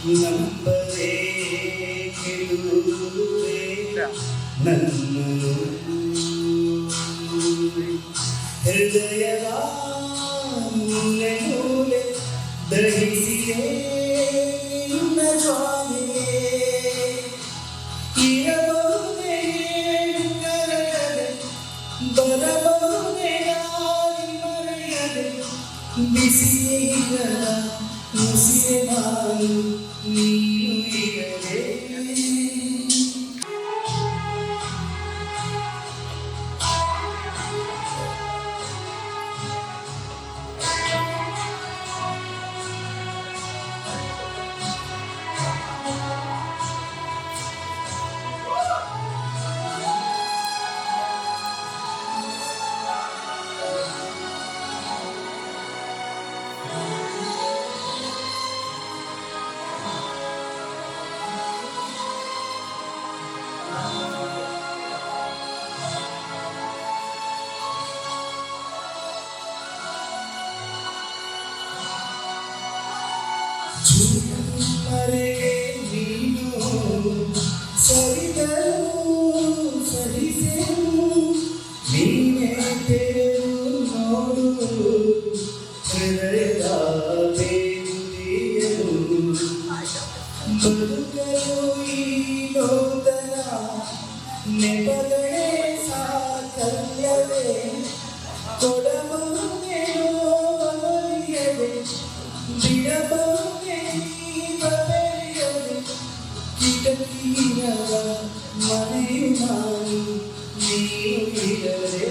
ನಂಬರೇ ಗೆಲುವೆ ನನ್ನ ಹೃದಯದ ಮೂಲೆ ಮೂಲೆ ದಹಿಸಿದೆ ನಿನ್ನ ಜ್ವಾಲೆಯೇ ಇರಬಹುದೇ ಕರಗದೆ ಬರಬಹುದೇ ಯಾರಿ ಮರೆಯದೆ ಬಿಸಿಯೀಗಲ ಮುಸಿರೆ ನಾನು ನೀನು ಇರದೆ ಮರೆಗೆ ನೀನು ಸರಿದರು ಸರಿಸೆನು ನೀನೇ ತೆರೆದು ನೋಡು ಹೃದಯದ ಬೇಗುದಿಯನು ಬದುಕಲು ಈ ಲೋಕದ ನೆಪಗಳೇ ಸಾಕಲ್ಲವೇ ಕೊಡಬಹುದೇನೋ ಅರಿಯದೆ ಬಿಡಬಹುದೇ ಕಿಟಕಿಯರ ಮನೆಯು ನಾನು ನೀನು ಇರದೆ